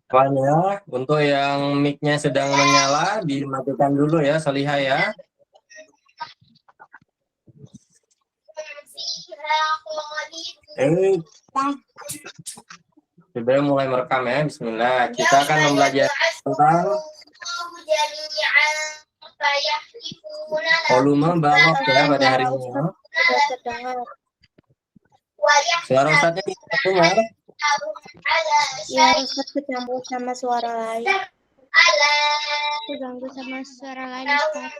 Apanya? Untuk yang mic-nya sedang menyala, dimatikan dulu ya, Solihah ya. Sudah mulai merekam ya, Bismillah. Kita akan mempelajari tentang volume balok ya pada hari ini. Sudah terdengar. Suara Ustadznya tidak dengar. Ya, Ustaz terganggu sama suara lain. Terganggu sama suara lain, Ustaz.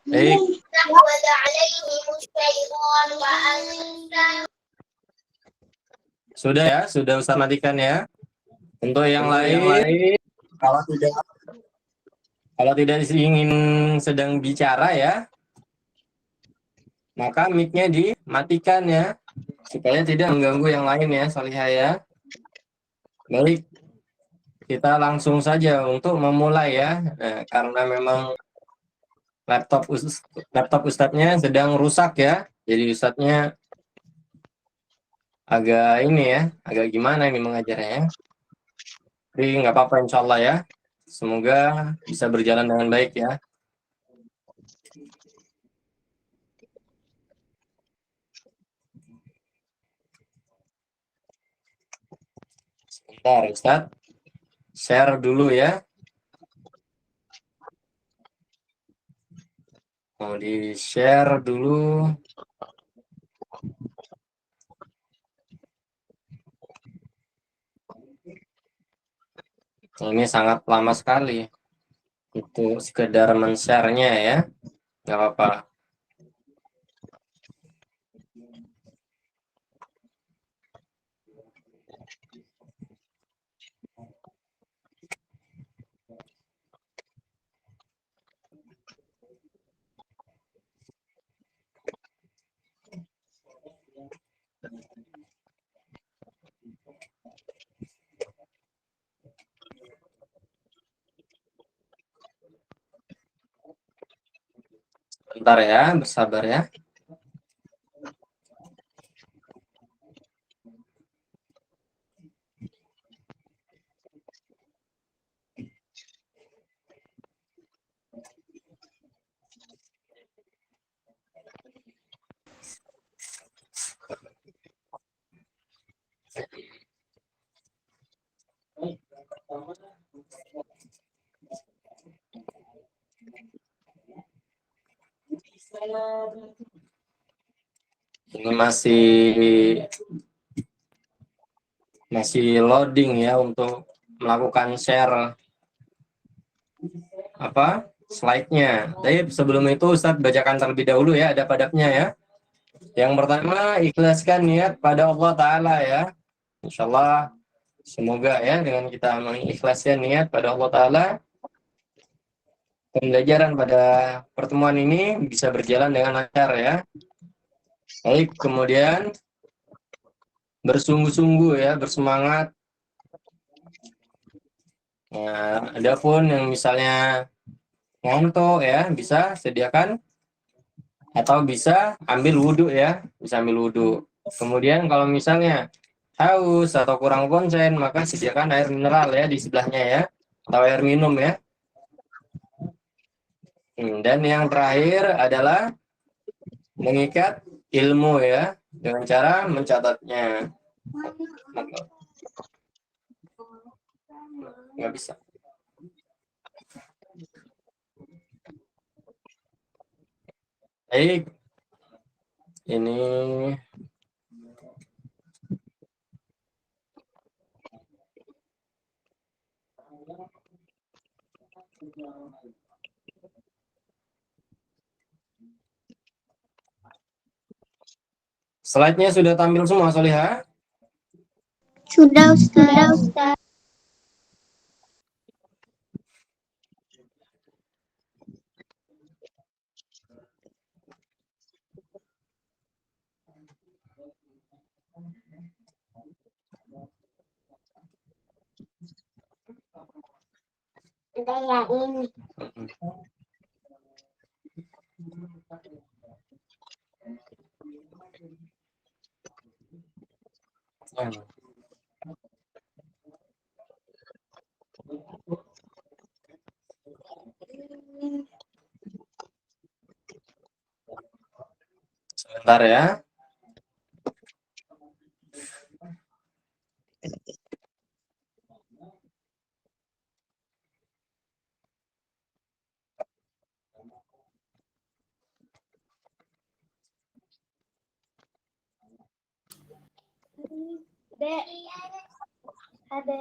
Baik. Sudah ya, sudah Ustaz matikan ya. Untuk yang lain, kalau tidak ingin sedang bicara ya, maka mic-nya dimatikan ya, supaya tidak mengganggu yang lain ya, Solihah ya. Baik, kita langsung saja untuk memulai ya. Nah, karena memang laptop Ustadznya sedang rusak ya, jadi Ustadznya agak ini ya, agak gimana ini mengajarnya ya. Tapi nggak apa-apa insya Allah ya. Semoga bisa berjalan dengan baik ya. Sebentar Ustadz, share dulu ya. Mau di-share dulu. Ini sangat lama sekali. Itu sekedar men-share-nya ya. Nggak apa-apa. Bentar ya, bersabar ya. Ini masih loading ya untuk melakukan share apa slide-nya. Tapi sebelum itu Ustadz bacakan terlebih dahulu ya adab-adabnya ya. Yang pertama, ikhlaskan niat pada Allah Ta'ala ya. Insya Allah, semoga ya dengan kita mengikhlaskan niat pada Allah Ta'ala, pembelajaran pada pertemuan ini bisa berjalan dengan lancar ya. Baik, kemudian bersungguh-sungguh ya, bersemangat. Nah, adapun yang misalnya ngantuk ya, bisa sediakan atau bisa ambil wudhu ya, bisa ambil wudhu. Kemudian kalau misalnya haus atau kurang konsen, maka sediakan air mineral ya di sebelahnya ya, atau air minum ya. Dan yang terakhir adalah mengikat ilmu ya, dengan cara mencatatnya. Nggak bisa. Baik, ini slide-nya sudah tampil semua, Solihah? Sudah, Ustaz. Ada yang ini. Sebentar ya. Dek, ada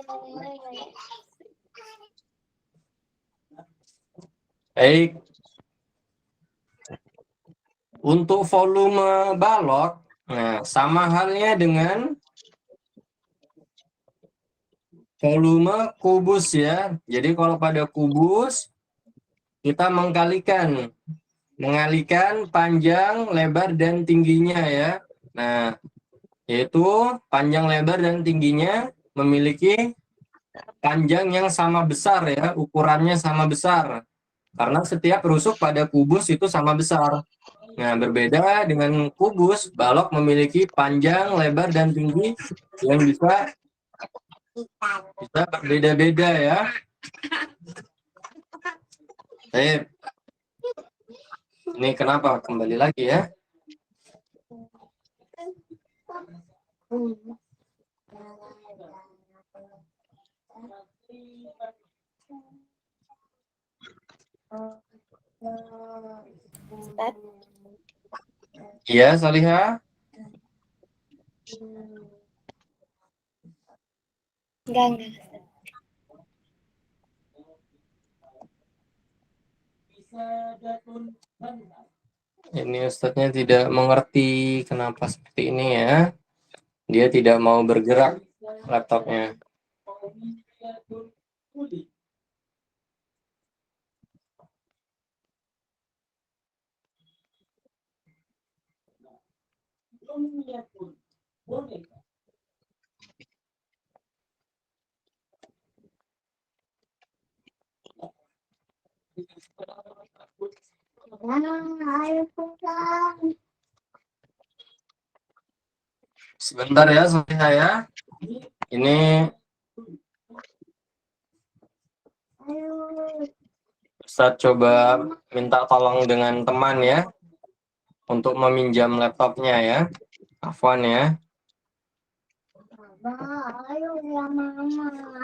Baik. Untuk volume balok, nah sama halnya dengan volume kubus ya. Jadi kalau pada kubus kita mengalihkan panjang, lebar dan tingginya ya. Nah, yaitu panjang, lebar dan tingginya memiliki panjang yang sama besar ya, ukurannya sama besar. Karena setiap rusuk pada kubus itu sama besar. Nah, berbeda dengan kubus, balok memiliki panjang, lebar, dan tinggi yang bisa berbeda-beda ya. Ini kenapa kembali lagi ya? Ustaz. Iya, Salihah? Enggak. Ini Ustadznya tidak mengerti kenapa seperti ini ya. Dia tidak mau bergerak laptopnya. Sebentar ya, saya. Ini Ustadz coba minta tolong dengan teman ya untuk meminjam laptopnya ya. Afwan ya. Ayo ya mama.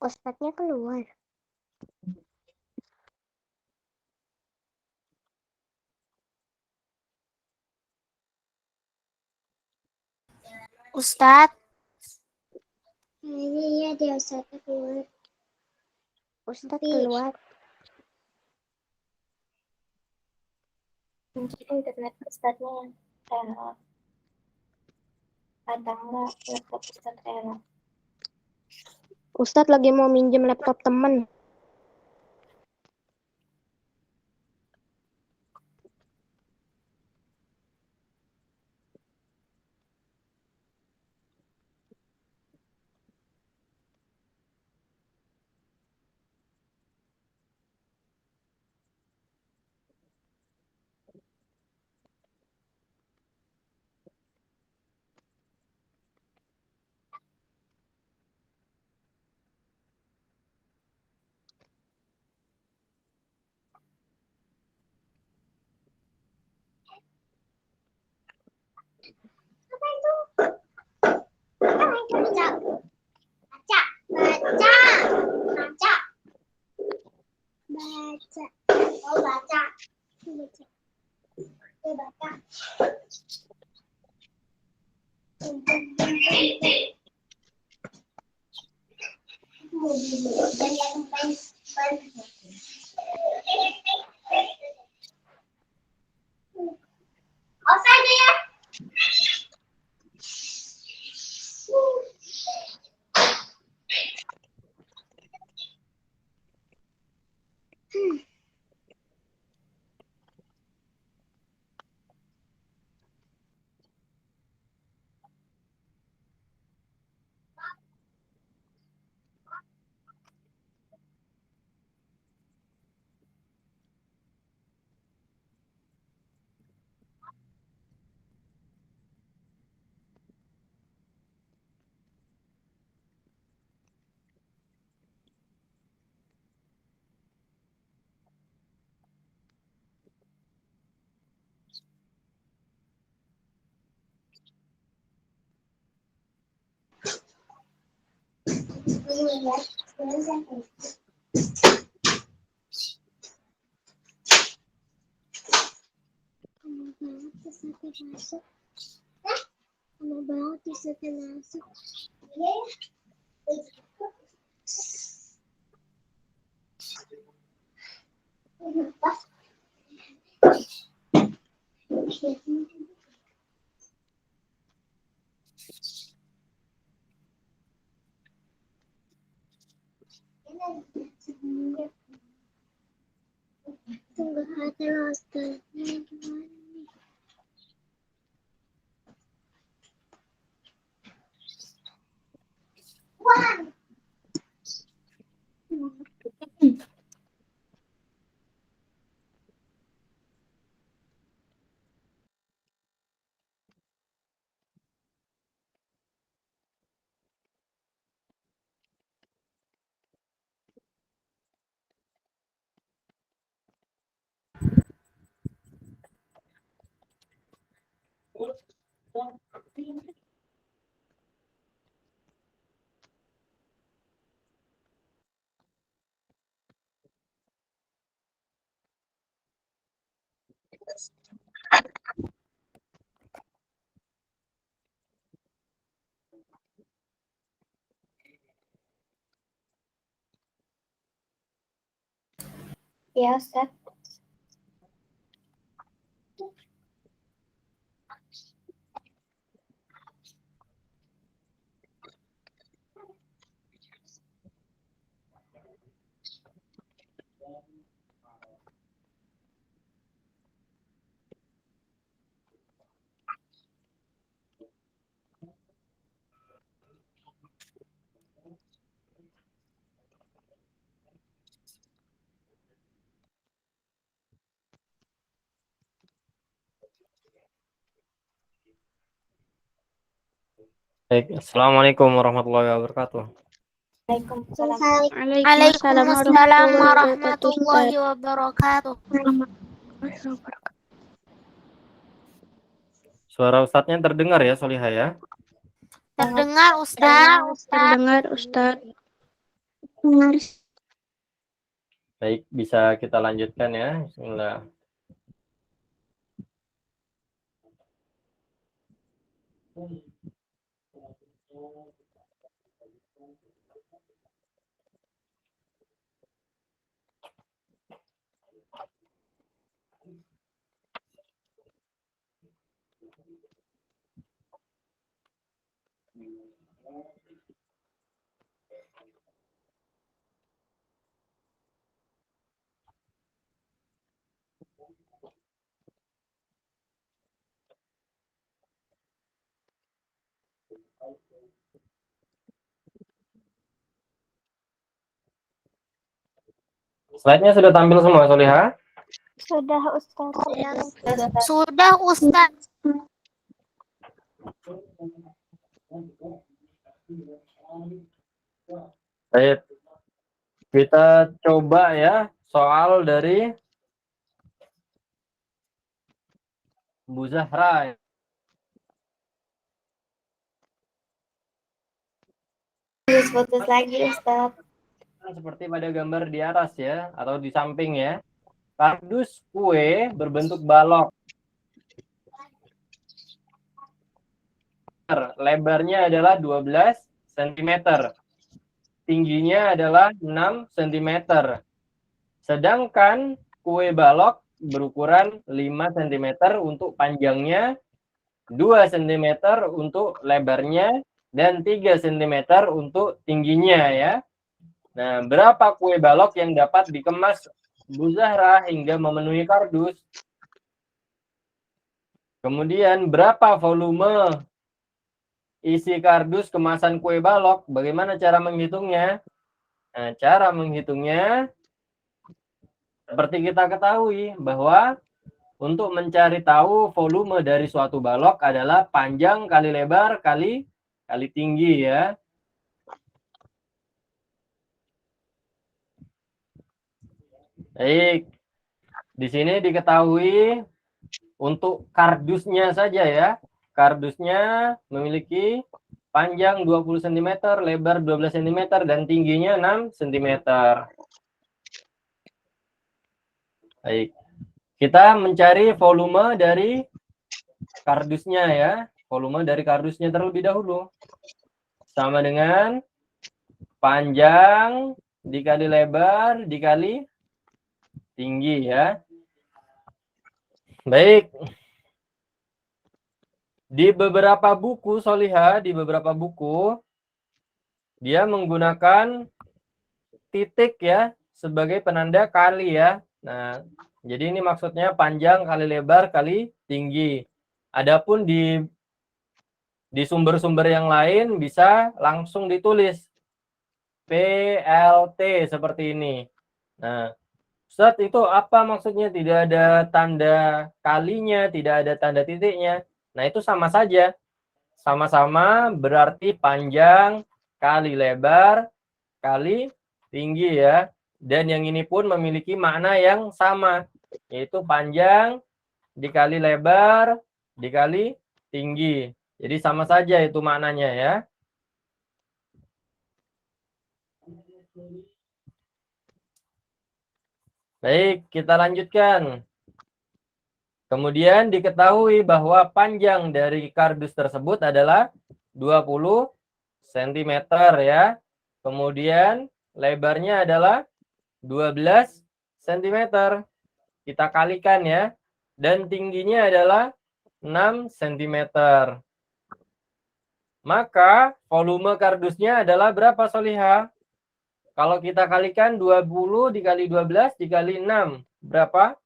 Ustadznya keluar. Ustadz. Iya, dia Ustadz keluar. Ustadz keluar. Mungkin internet Ustadznya yang error. Atau enggak laptop Ustadz error. Ustadz lagi mau minjem laptop temen. Masuk. Lama banget bisa masuk. Tunggu ada Ustaz. Ya Ustadz. Baik, Assalamualaikum warahmatullahi wabarakatuh. Waalaikumsalam. Waalaikumsalam warahmatullahi wabarakatuh. Suara Ustadznya terdengar ya, Solihah ya? Terdengar Ustaz. Terdengar Ustadz. Baik, bisa kita lanjutkan ya. Bismillah. Slide-nya sudah tampil semua, Soliha? Sudah Ustaz. Sudah Ustaz. Baik. Kita coba ya soal dari Bu Zahra. Putus lagi Ustaz. Seperti pada gambar di atas ya, atau di samping ya. Kardus kue berbentuk balok. Lebarnya adalah 12 cm. Tingginya adalah 6 cm. Sedangkan kue balok berukuran 5 cm untuk panjangnya, 2 cm untuk lebarnya, dan 3 cm untuk tingginya ya. Nah, berapa kue balok yang dapat dikemas Bu Zahra hingga memenuhi kardus? Kemudian berapa volume isi kardus kemasan kue balok? Bagaimana cara menghitungnya? Nah, cara menghitungnya seperti kita ketahui bahwa untuk mencari tahu volume dari suatu balok adalah panjang kali lebar kali tinggi ya. Baik. Di sini diketahui untuk kardusnya saja ya. Kardusnya memiliki panjang 20 cm, lebar 12 cm, dan tingginya 6 cm. Baik. Kita mencari volume dari kardusnya ya. Volume dari kardusnya terlebih dahulu. Sama dengan panjang dikali lebar dikali tinggi ya. Baik. Di beberapa buku Soliha, di beberapa buku dia menggunakan titik ya sebagai penanda kali ya. Nah, jadi ini maksudnya panjang kali lebar kali tinggi. Adapun di sumber-sumber yang lain bisa langsung ditulis PLT seperti ini. Nah, Ustaz, itu apa maksudnya? Tidak ada tanda kalinya, tidak ada tanda titiknya. Nah, itu sama saja. Sama-sama berarti panjang kali lebar kali tinggi ya. Dan yang ini pun memiliki makna yang sama, yaitu panjang dikali lebar dikali tinggi. Jadi sama saja itu maknanya ya. Baik, kita lanjutkan. Kemudian diketahui bahwa panjang dari kardus tersebut adalah 20 cm ya. Kemudian lebarnya adalah 12 cm. Kita kalikan ya. Dan tingginya adalah 6 cm. Maka volume kardusnya adalah berapa Soliha? Kalau kita kalikan 20 dikali 12 dikali 6. Berapa?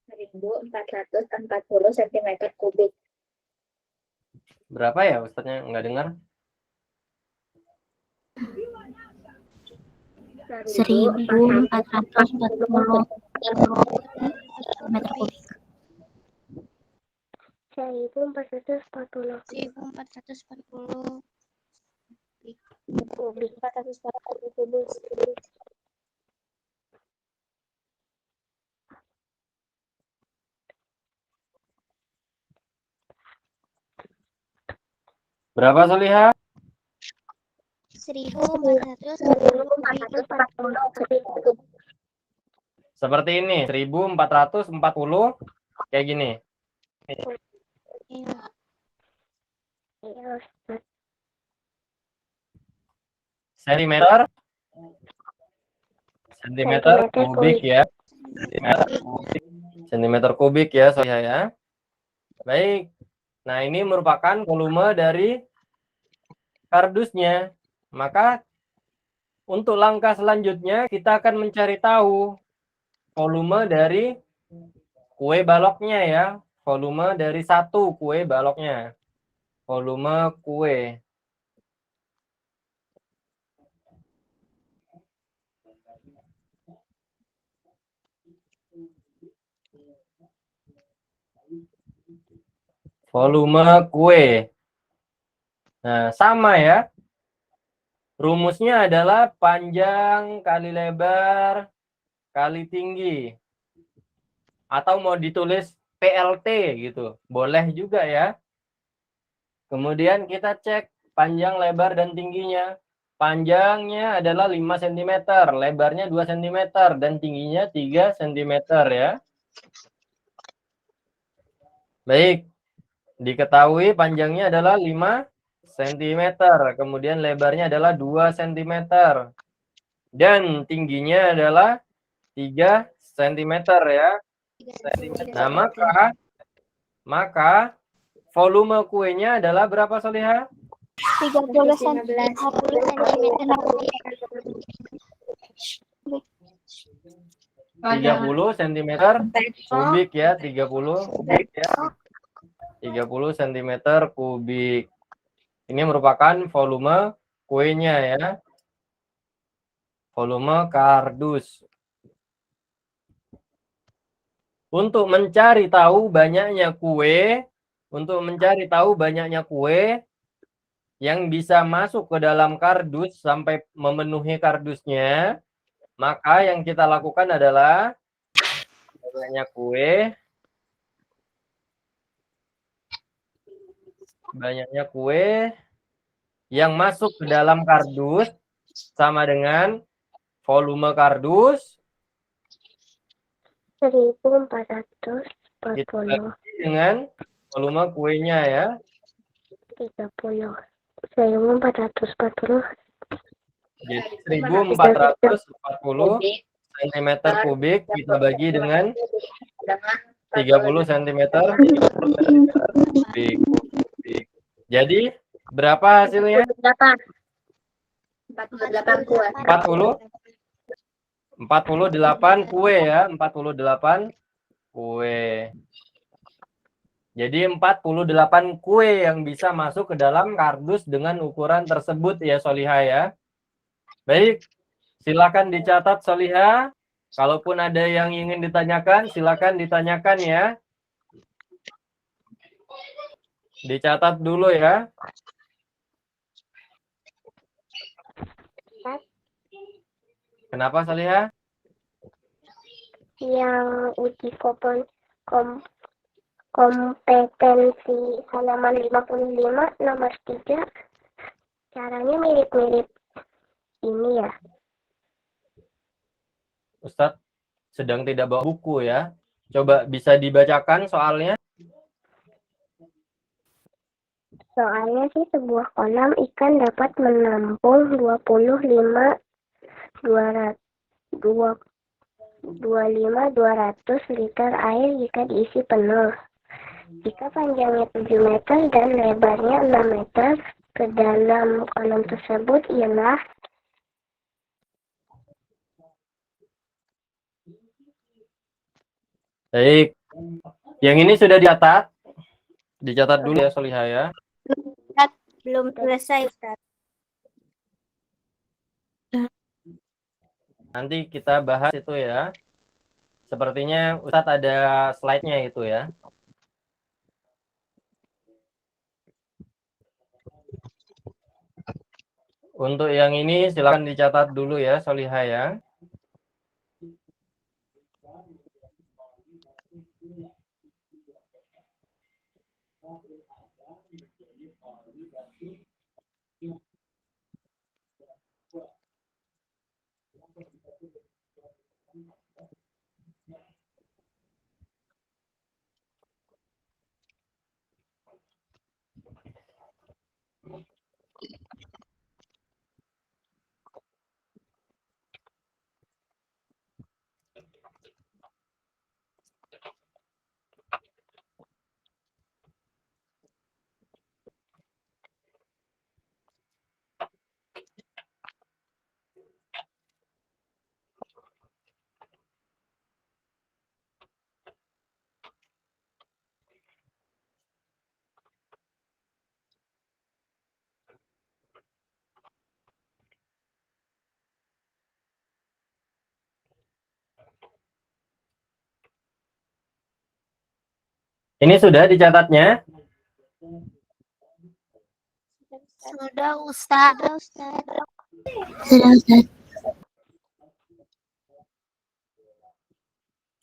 1.440 cm kubik. Berapa ya Ustaznya? Nggak dengar. 1.440 meter kubik. 1.440 Kubik 440 kubik. Berapa Soliha? 1.440 Seperti ini, 1440 kayak gini. Sentimeter kubik ya. Sentimeter kubik ya Soliha ya. Baik. Nah, ini merupakan volume dari kardusnya. Maka untuk langkah selanjutnya kita akan mencari tahu volume dari kue baloknya ya. Volume dari satu kue baloknya. Volume kue. Volume kue. Nah, sama ya. Rumusnya adalah panjang kali lebar kali tinggi. Atau mau ditulis PLT gitu. Boleh juga ya. Kemudian kita cek panjang, lebar, dan tingginya. Panjangnya adalah 5 cm, lebarnya 2 cm, dan tingginya 3 cm ya. Baik, diketahui panjangnya adalah 5 cm, kemudian lebarnya adalah 2 cm, dan tingginya adalah 3 cm ya. Nah, maka volume kuenya adalah berapa, Soliha? 30 cm. 30 cm kubik ya, 30 kubik ya. 30 cm kubik. Ini merupakan volume kuenya ya. Volume kardus. Untuk mencari tahu banyaknya kue, yang bisa masuk ke dalam kardus sampai memenuhi kardusnya, maka yang kita lakukan adalah banyaknya kue yang masuk ke dalam kardus sama dengan volume kardus 1440 dengan volume kuenya ya. 30 1440 Jadi 1440 cm kubik kita bagi dengan 30 cm kubik. Jadi berapa hasilnya? 48 kuat. 48 kue ya, 48 kue. Jadi 48 kue yang bisa masuk ke dalam kardus dengan ukuran tersebut ya, Soliha ya. Baik, silakan dicatat, Soliha. Kalaupun ada yang ingin ditanyakan, silakan ditanyakan ya. Dicatat dulu ya. Kenapa, Soliha? Yang uji kompetensi halaman 55 nomor 3 caranya mirip-mirip ini ya. Ustadz sedang tidak bawa buku ya. Coba bisa dibacakan soalnya. Soalnya sih sebuah kolam ikan dapat menampung 25 liter air jika diisi penuh. Jika panjangnya 7 meter dan lebarnya 6 meter, ke dalam kolam tersebut ialah Baik. Yang ini sudah dicatat. Dicatat dulu ya, Soliha ya. Belum selesai, Ustaz. Nanti kita bahas itu ya. Sepertinya Ustadz ada slide-nya itu ya. Untuk yang ini silakan dicatat dulu ya, Soliha ya. Ini sudah dicatatnya? Sudah Ustaz.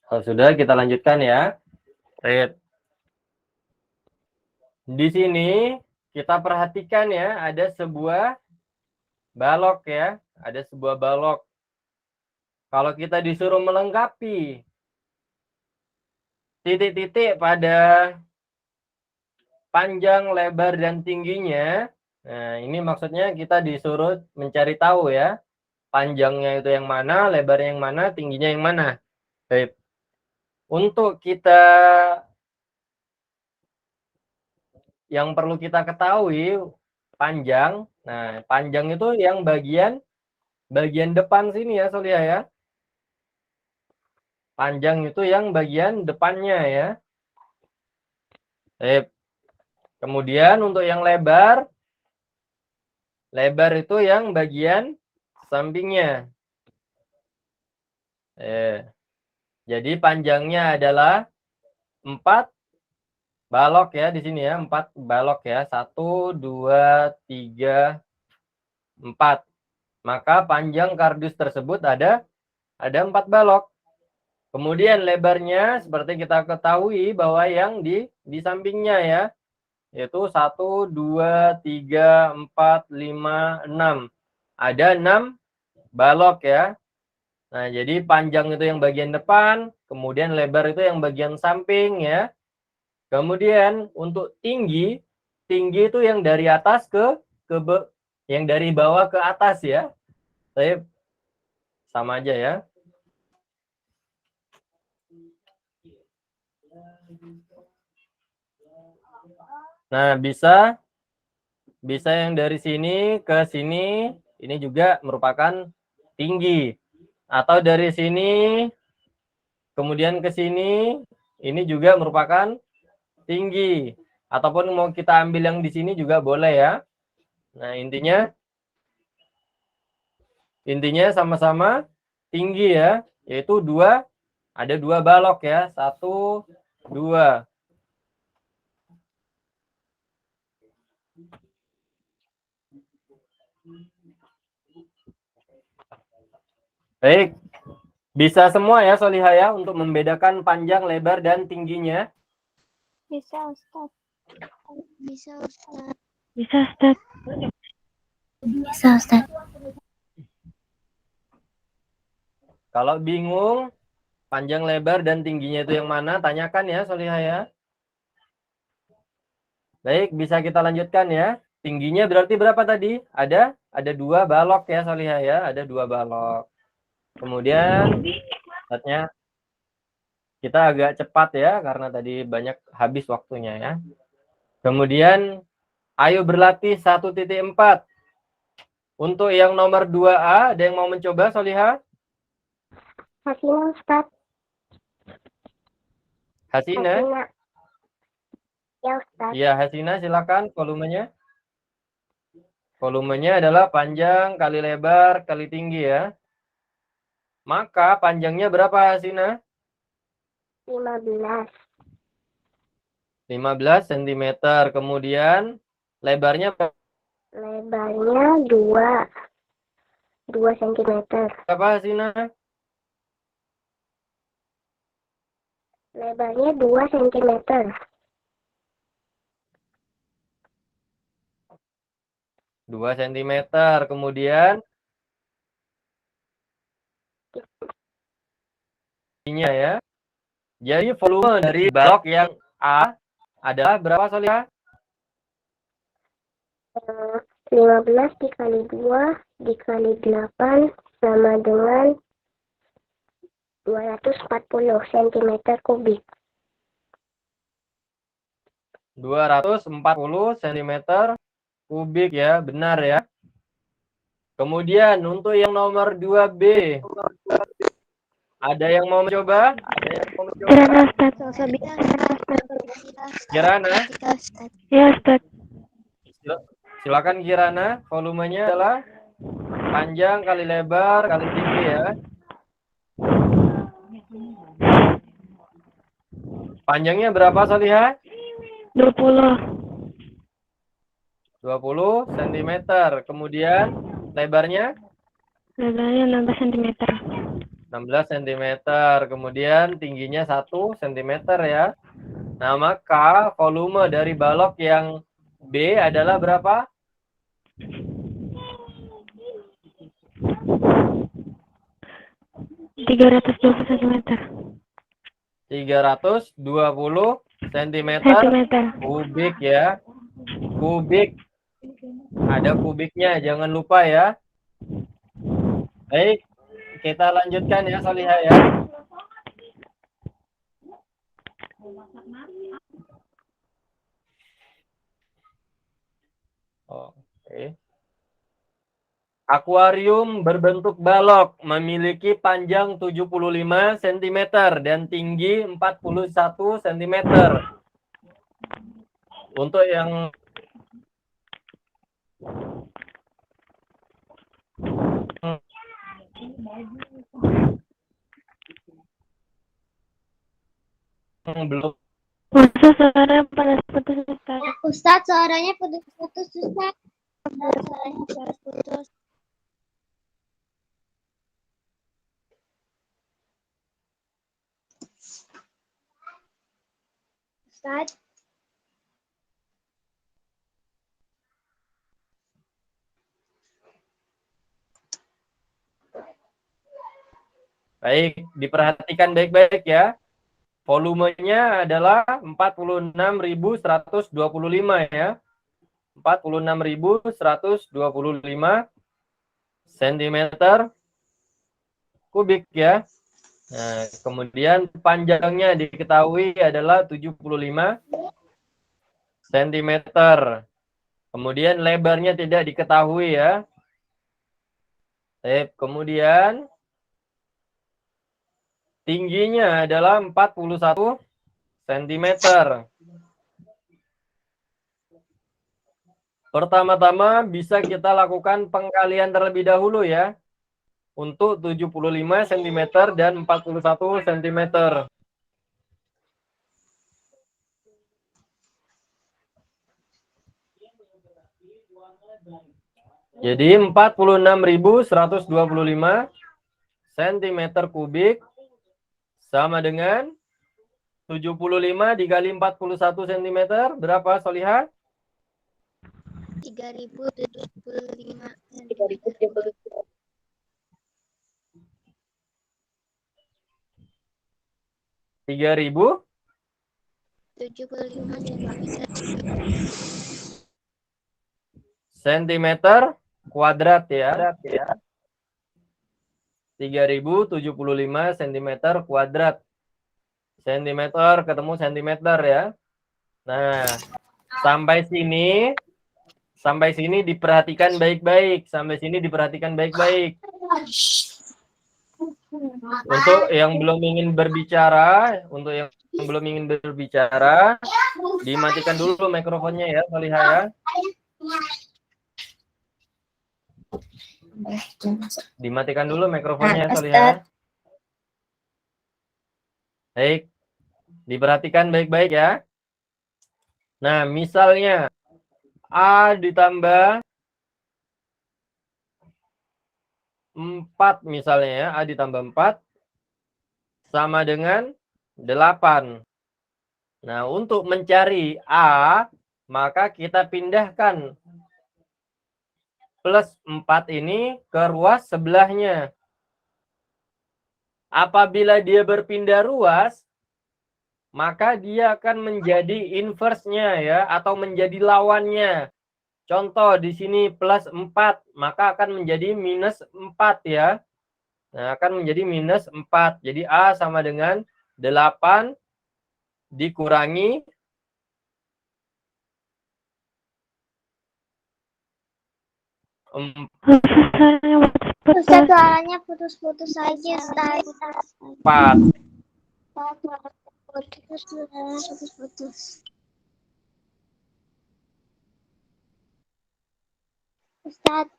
Kalau sudah, kita lanjutkan ya. Baik. Di sini kita perhatikan ya, ada sebuah balok ya, ada sebuah balok. Kalau kita disuruh melengkapi titik-titik pada panjang, lebar, dan tingginya, nah ini maksudnya kita disuruh mencari tahu ya, panjangnya itu yang mana, lebarnya yang mana, tingginya yang mana. Baik. Untuk kita yang perlu kita ketahui panjang. Nah, panjang itu yang bagian depan sini ya, Solia ya. Panjang itu yang bagian depannya ya. Kemudian untuk yang lebar itu yang bagian sampingnya. Jadi panjangnya adalah 4 balok ya di sini ya, 4 balok ya. 1, 2, 3, 4. Maka panjang kardus tersebut ada 4 balok. Kemudian lebarnya seperti kita ketahui bahwa yang di sampingnya ya, yaitu 1, 2, 3, 4, 5, 6. Ada 6 balok ya. Nah, jadi panjang itu yang bagian depan, kemudian lebar itu yang bagian samping ya. Kemudian untuk tinggi itu yang dari atas yang dari bawah ke atas ya. Saya sama aja ya. Nah, bisa yang dari sini ke sini, ini juga merupakan tinggi. Atau dari sini kemudian ke sini, ini juga merupakan tinggi. Ataupun mau kita ambil yang di sini juga boleh ya. Nah, intinya sama-sama tinggi ya, yaitu ada 2 balok ya, 1, 2. Baik, bisa semua ya Solihah ya untuk membedakan panjang, lebar, dan tingginya. Bisa Ustaz. Bisa Ustaz. Bisa Ustaz. Bisa Ustaz. Kalau bingung panjang, lebar, dan tingginya itu yang mana, tanyakan ya Solihah ya. Baik, bisa kita lanjutkan ya. Tingginya berarti berapa tadi? Ada 2 balok ya Solihah ya, ada 2 balok. Kemudian saatnya kita agak cepat ya karena tadi banyak habis waktunya ya. Kemudian ayo berlatih 1.4. Untuk yang nomor 2A, ada yang mau mencoba Solihah? Hasina, Ustaz. Hasina? Ya, Ustaz. Iya, Hasina silakan volumenya. Volumenya adalah panjang kali lebar kali tinggi ya. Maka panjangnya berapa Hasina? 15. 15 cm. Kemudian lebarnya Lebarnya 2 cm. berapa Hasina? Lebarnya 2 cm. 2 cm. Kemudian ininya ya. Jadi volume dari balok yang A adalah berapa Solihah? 15 dikali 2 dikali 8 sama dengan 240 cm kubik. 240 cm kubik ya, benar ya. Kemudian untuk yang nomor 2B, ada yang mau mencoba? Kirana Ustaz. Kirana? Ya Ustaz. Silakan Kirana, volumenya adalah panjang kali lebar kali tinggi ya. Panjangnya berapa, Solihah? 20. 20 cm. Kemudian lebarnya Lebarnya 16 cm. 16 cm. Kemudian tingginya 1 cm ya. Nah, maka volume dari balok yang B adalah berapa? 320 cm. 320 cm kubik ya. Kubik. Ada kubiknya, jangan lupa ya. Baik, kita lanjutkan ya, Solihah ya. Oke. Akuarium berbentuk balok memiliki panjang 75 cm dan tinggi 41 cm. Untuk yang belum Masa suara pada putus Ustaz? Ustaz, suaranya putus-putus, Ustaz. Suaranya putus-putus. Ustaz. baik, diperhatikan baik-baik ya. Volumenya adalah 46.125 ya. 46.125 cm kubik ya. Nah, kemudian panjangnya diketahui adalah 75 cm. Kemudian lebarnya tidak diketahui ya. Kemudian tingginya adalah 41 cm. Pertama-tama bisa kita lakukan pengkalian terlebih dahulu ya. Untuk 75 cm dan 41 cm. Jadi 46.125 cm kubik sama dengan 75 dikali 41 cm. Berapa, Solihah? 3.075. 3.075 cm kuadrat ya. 3.075 cm kuadrat. Centimeter ketemu centimeter ya. Nah, sampai sini diperhatikan baik-baik. Sampai sini diperhatikan baik-baik. Untuk yang belum ingin berbicara, dimatikan dulu mikrofonnya ya, Solihah ya. Dimatikan dulu mikrofonnya, Solihah. Baik, diperhatikan baik-baik ya. Nah, misalnya A ditambah 4 misalnya ya, A ditambah 4 sama dengan 8. Nah, untuk mencari A, maka kita pindahkan plus 4 ini ke ruas sebelahnya. Apabila dia berpindah ruas, maka dia akan menjadi inverse-nya ya, atau menjadi lawannya. Contoh di sini plus 4, maka akan menjadi minus 4 ya. Nah, akan menjadi minus 4. Jadi A sama dengan 8 dikurangi Ustaz, suaranya putus-putus aja, Ustaz. 4. Putus-putus. Ustaz.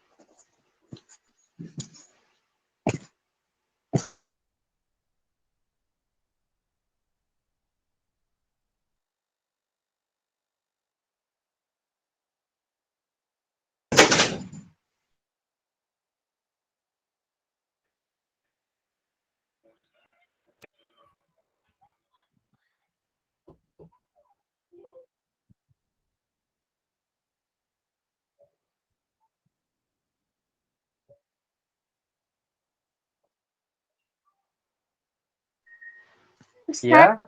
Ustaz, Ya,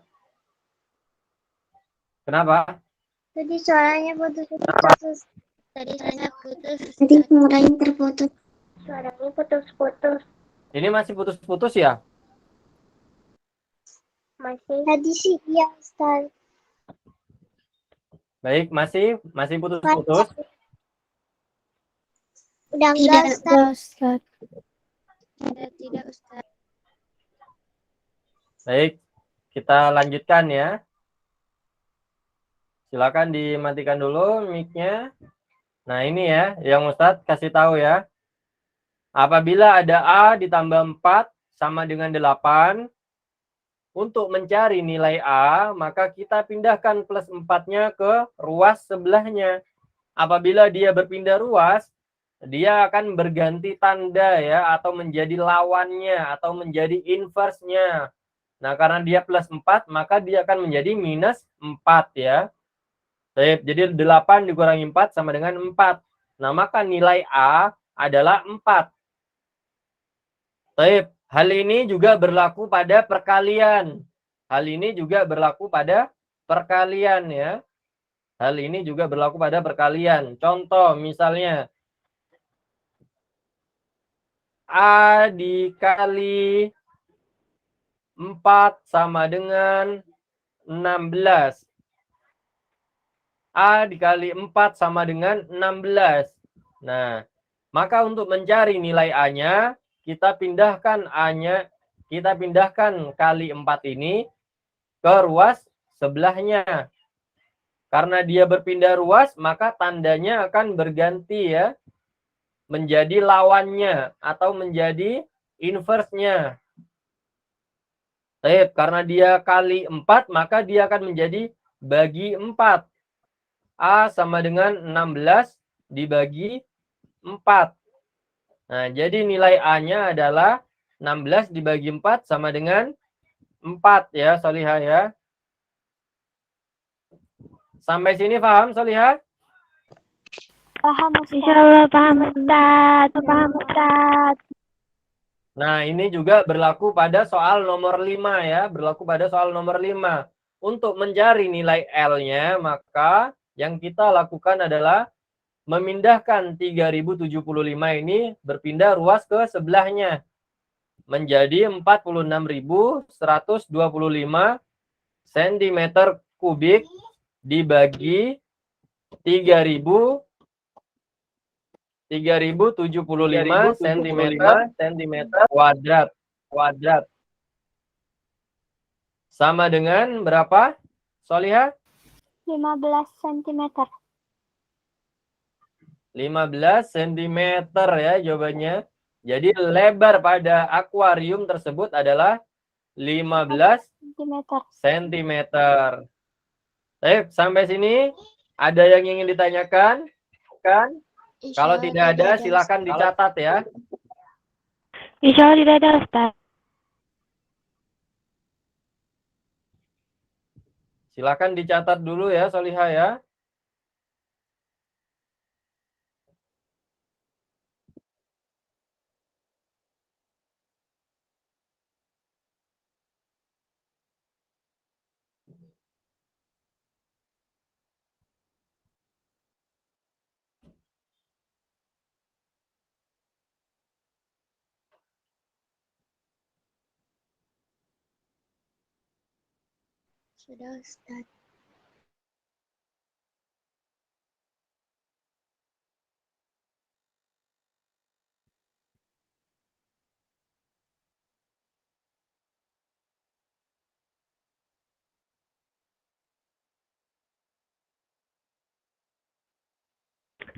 kenapa? tadi suaranya putus-putus. Tadi suaranya putus. Tadi suaranya terputus. Suaranya putus-putus. Ini masih putus-putus ya? Masih. Tadi sih iya Ustaz. Baik, masih putus-putus. Udah enggak Ustaz. Udah tidak Ustaz. Baik, kita lanjutkan ya. Silakan dimatikan dulu mic-nya. Nah, ini ya yang Ustadz kasih tahu ya. Apabila ada A ditambah 4 sama dengan 8, untuk mencari nilai A, maka kita pindahkan plus 4-nya ke ruas sebelahnya. Apabila dia berpindah ruas, dia akan berganti tanda ya, atau menjadi lawannya, atau menjadi inverse-nya. Nah, karena dia plus 4, maka dia akan menjadi minus 4 ya. Jadi 8 dikurangi 4 sama dengan 4. Nah, maka nilai A adalah 4. Hal ini juga berlaku pada perkalian. Hal ini juga berlaku pada perkalian ya. Hal ini juga berlaku pada perkalian. Contoh misalnya A dikali 4 sama dengan 16. A dikali 4 sama dengan 16. Nah, maka untuk mencari nilai A-nya, kita pindahkan kali 4 ini ke ruas sebelahnya. Karena dia berpindah ruas, maka tandanya akan berganti ya, menjadi lawannya atau menjadi inverse-nya. Karena dia kali 4, maka dia akan menjadi bagi 4. A sama dengan 16 dibagi 4. Nah, jadi nilai A-nya adalah 16 dibagi 4 sama dengan 4 ya, Solihah ya. Sampai sini paham, Solihah? Paham Ustaz. Insyaallah paham Ustaz. Paham Ustaz. Nah, ini juga berlaku pada soal nomor 5 ya, berlaku pada soal nomor 5. Untuk mencari nilai L-nya, maka yang kita lakukan adalah memindahkan 3075 ini berpindah ruas ke sebelahnya menjadi 46.125 cm kubik dibagi 3075 cm kuadrat sama dengan berapa, Solihah? 15 cm. 15 cm ya jawabannya. Jadi lebar pada akuarium tersebut adalah 15 cm. Baik, sampai sini ada yang ingin ditanyakan? Kalau tidak ada, silakan dicatat ya. Insyaallah tidak ada Ustaz. Silakan dicatat dulu ya, Solihah ya. Sudah Ustaz.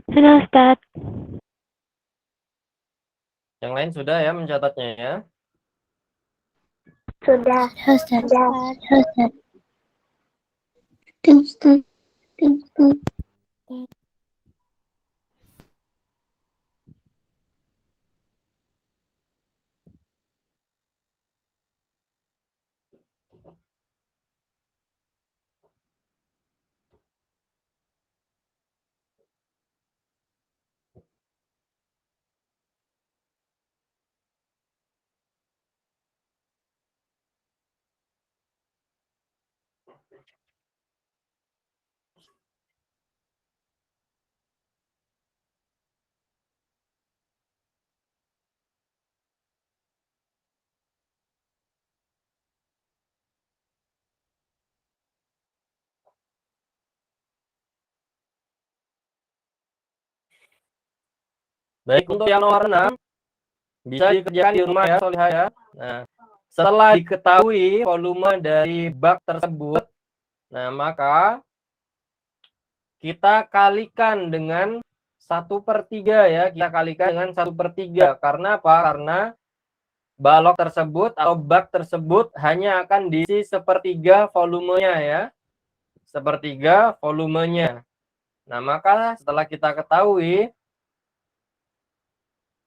Sudah Ustaz. Yang lain sudah ya mencatatnya ya. Sudah. Ustaz. Ustaz. Ustaz. Ustaz. Baik, untuk yang nomor 6 bisa dikerjakan di rumah ya, Solihah ya. Nah, setelah diketahui volume dari bak tersebut, nah maka kita kalikan dengan 1/3 ya. Kita kalikan dengan 1/3. Karena apa? Karena balok tersebut atau bak tersebut hanya akan diisi 1/3 volumenya ya. 1/3 volumenya. Nah, maka setelah kita ketahui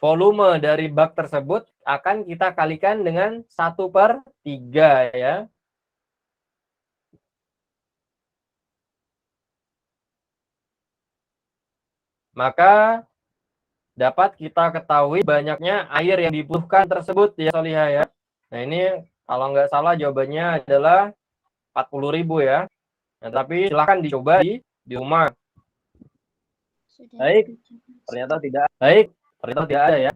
volume dari bak tersebut akan kita kalikan dengan 1/3 ya. Maka dapat kita ketahui banyaknya air yang dibutuhkan tersebut ya, Solihah ya. Nah, ini kalau nggak salah jawabannya adalah 40.000 ya. Nah, tapi silahkan dicoba di rumah. Baik, ternyata tidak. Baik, ternyata tidak ada ya.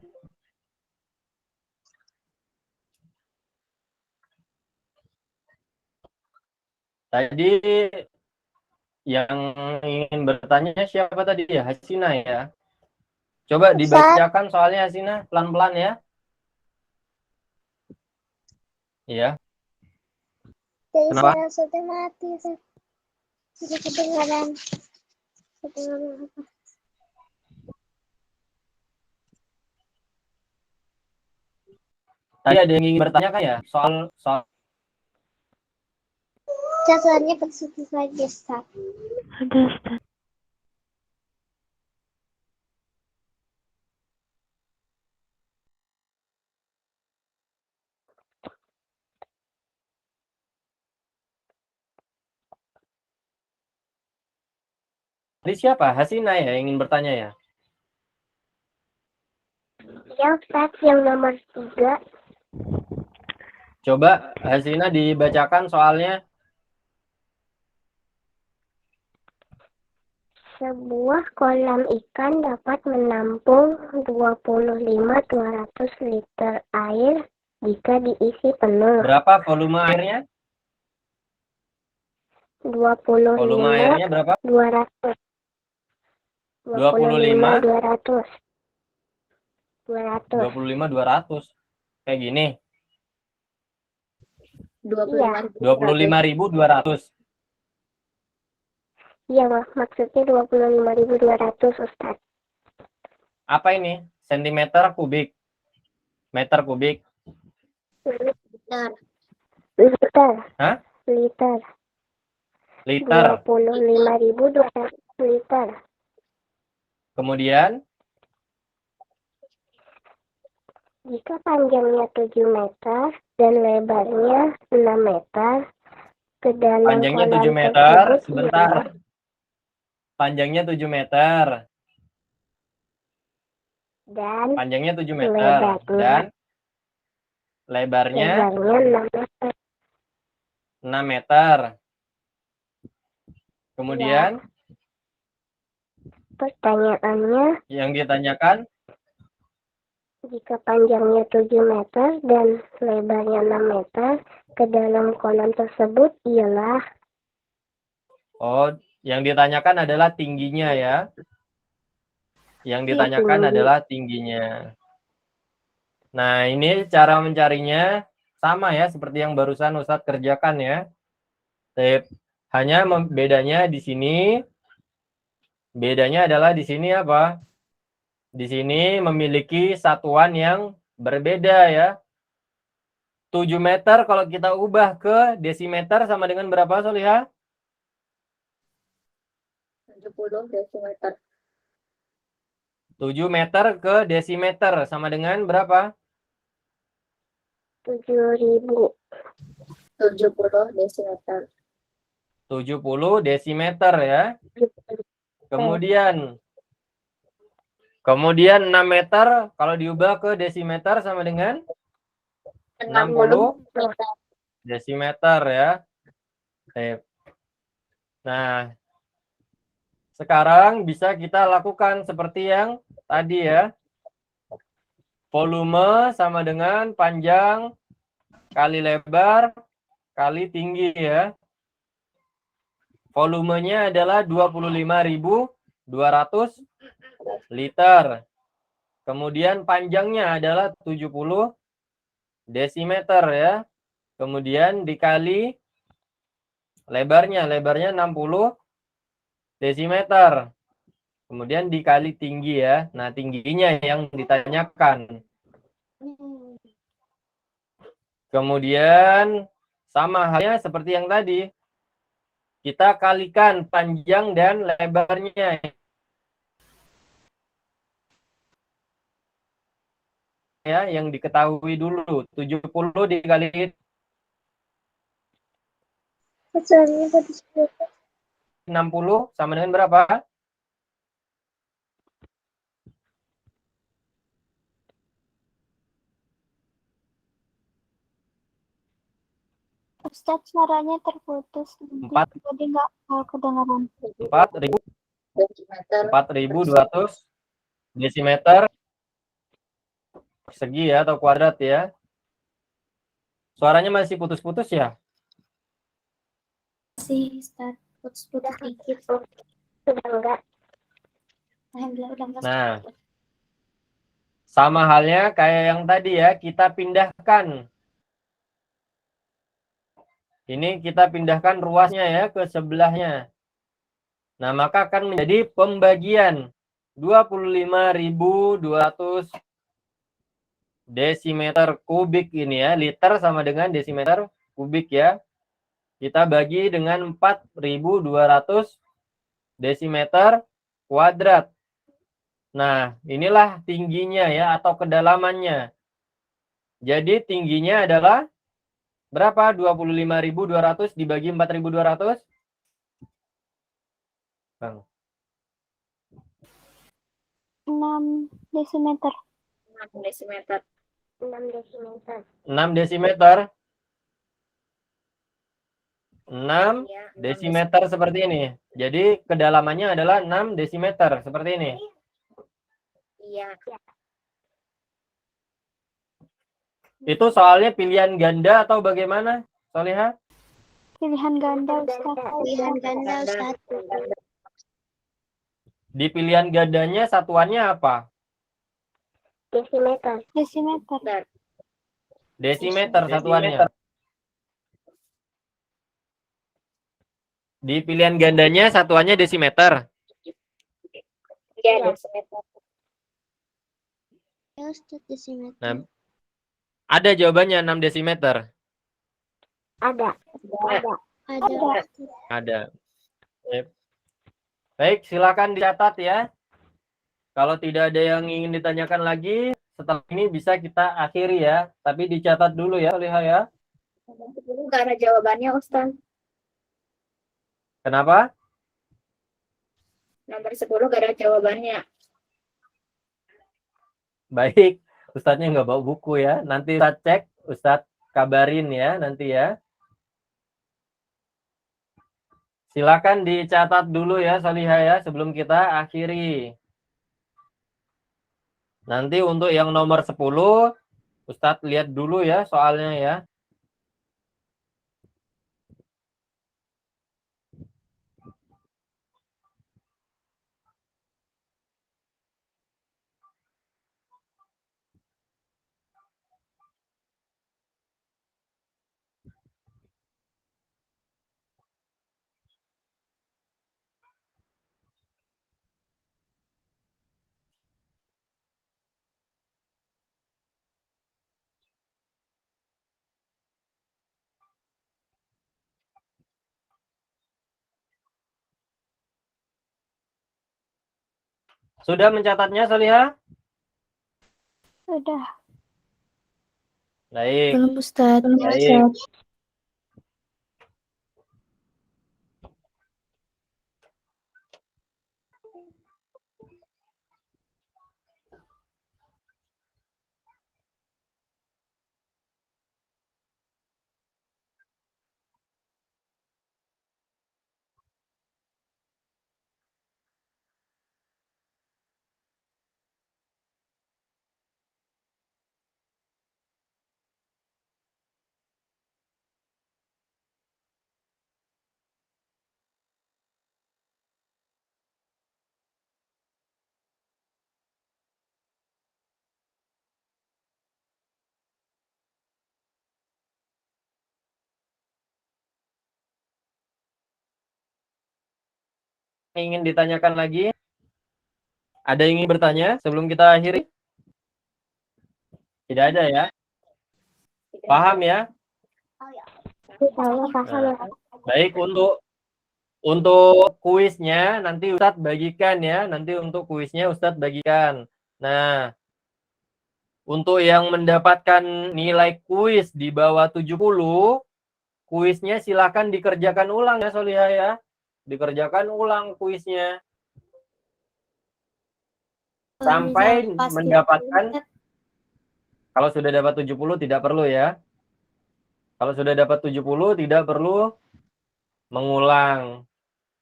Tadi yang ingin bertanya siapa tadi ya? Hasina ya. Coba dibacakan soalnya Hasina pelan-pelan ya. Iya. Jadi Kenapa? saya sudah mati. Sudah kedengaran. Kedengaran apa? Tadi ada yang ingin bertanya kan ya soal Soalnya positif lagi, Ustaz. Ada Ustaz. tadi siapa? Hasina ya yang ingin bertanya ya. Ya Ustaz, yang nomor 3. Coba Hasina dibacakan soalnya. Sebuah kolam ikan dapat menampung 25.200 liter air jika diisi penuh. Berapa volume airnya? Volume airnya berapa? 25.200. 25. 200. 25.200. Kayak gini. 25.000. 25.200. Iya, maksudnya 25.200 Ustaz. Apa ini? Sentimeter kubik. Meter kubik. Benar. Liter. Hah? Liter. Liter. 25.200 liter. Kemudian Jika panjangnya 7 meter dan lebarnya 6 meter, ke dalam panjangnya kolam 7 meter. tersebut Sebentar. ialah Panjangnya 7 meter. dan Panjangnya 7 meter. Dan lebarnya 6 meter. 6 meter. Kemudian Pertanyaannya, yang ditanyakan jika panjangnya 7 meter dan lebarnya 6 meter, ke dalam kolam tersebut ialah yang ditanyakan adalah tingginya ya. Yang ditanyakan tinggi. adalah tingginya. Nah, ini cara mencarinya sama ya seperti yang barusan Ustadz kerjakan ya. Hanya bedanya di sini. Bedanya adalah di sini apa? Di sini memiliki satuan yang berbeda ya. 7 meter kalau kita ubah ke desimeter sama dengan berapa, Solihah? 70 desimeter. 7 meter ke desimeter sama dengan berapa? 7.000. 70 desimeter. 70 desimeter ya. Kemudian 6 meter kalau diubah ke desimeter sama dengan 60 desimeter ya. Nah, sekarang bisa kita lakukan seperti yang tadi ya. Volume sama dengan panjang kali lebar kali tinggi ya. Volumenya adalah 25.200 liter. Kemudian panjangnya adalah 70 desimeter ya. Kemudian dikali lebarnya 60 desimeter. Kemudian dikali tinggi ya. Nah, tingginya yang ditanyakan. Kemudian sama halnya seperti yang tadi. Kita kalikan panjang dan lebarnya. Ya, yang diketahui dulu. 70 dikali Soalnya putus. 60 sama dengan berapa? Ustadz suaranya terputus. Jadi nggak kedengaran. 4.200 desimeter persegi ya atau kuadrat ya. Suaranya masih putus-putus ya? Sih, Ustadz. Putus-putus dikit. Sudah enggak? Alhamdulillah udah nggak. Nah, sama halnya kayak yang tadi ya, kita pindahkan. Ini kita pindahkan ruasnya ya ke sebelahnya. Nah, maka akan menjadi pembagian 25.200 desimeter kubik ini ya. Liter sama dengan desimeter kubik ya. Kita bagi dengan 4.200 desimeter kuadrat. Nah, inilah tingginya ya atau kedalamannya. Jadi tingginya adalah berapa? 25.200 dibagi 4.200? Bang. 6 desimeter. 6 desimeter. 6 desimeter. 6 desimeter. 6 Ya, 6 desimeter seperti ini. Jadi kedalamannya adalah 6 desimeter seperti ini. Iya. Itu soalnya pilihan ganda atau bagaimana, Solihah? Pilihan ganda Ustadz. Pilihan ganda, Ustadz. Di pilihan gandanya satuannya apa? Desimeter. Desimeter. Desimeter satuannya. Di pilihan gandanya satuannya desimeter. Iya, desimeter. Ya Ustadz desimeter. Nah, ada jawabannya 6 desimeter. Ada. Ada. Ada. Ada. Baik, silakan dicatat ya. Kalau tidak ada yang ingin ditanyakan lagi, setelah ini bisa kita akhiri ya. Tapi dicatat dulu ya, Solihah ya. Nggak ada jawabannya, Ustaz. Kenapa? Nomor 10 nggak ada jawabannya. Baik, Ustadznya nggak bawa buku ya. Nanti Ustadz cek, Ustadz kabarin ya nanti ya. Silakan dicatat dulu ya, Solihah ya, sebelum kita akhiri. Nanti untuk yang nomor 10, Ustadz lihat dulu ya soalnya ya. Sudah mencatatnya, Solihah? Udah. Baik. Belum, Ustaz. Baik. ingin ditanyakan lagi? Ada yang ingin bertanya sebelum kita akhiri? Tidak ada ya? Paham ya? Nah, baik, untuk kuisnya nanti Ustadz bagikan ya. Nanti untuk kuisnya Ustadz bagikan. Nah, untuk yang mendapatkan nilai kuis di bawah 70, kuisnya silakan dikerjakan ulang ya Solihah ya. Dikerjakan ulang kuisnya. Sampai mendapatkan, kalau sudah dapat 70 tidak perlu ya. Kalau sudah dapat 70 tidak perlu mengulang.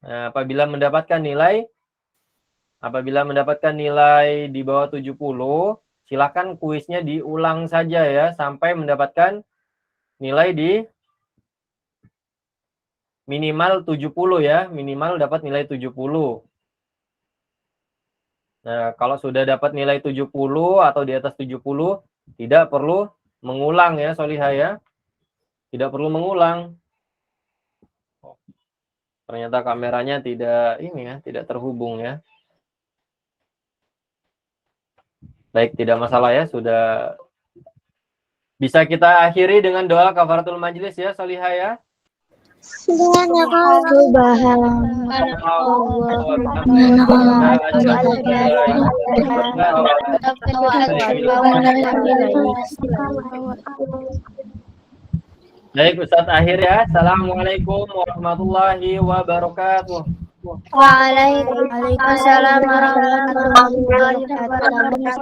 Nah, apabila mendapatkan nilai di bawah 70, silakan kuisnya diulang saja ya sampai mendapatkan nilai di minimal 70 ya, minimal dapat nilai 70. Nah, kalau sudah dapat nilai 70 atau di atas 70, tidak perlu mengulang ya Solihah ya. Tidak perlu mengulang. Ternyata kameranya tidak terhubung ya. Baik, tidak masalah ya, sudah bisa kita akhiri dengan doa kafaratul majlis ya Solihah ya. Baik, Ustadz akhir ya. Assalamualaikum warahmatullahi wabarakatuh. Waalaikumsalam warahmatullahi wabarakatuh.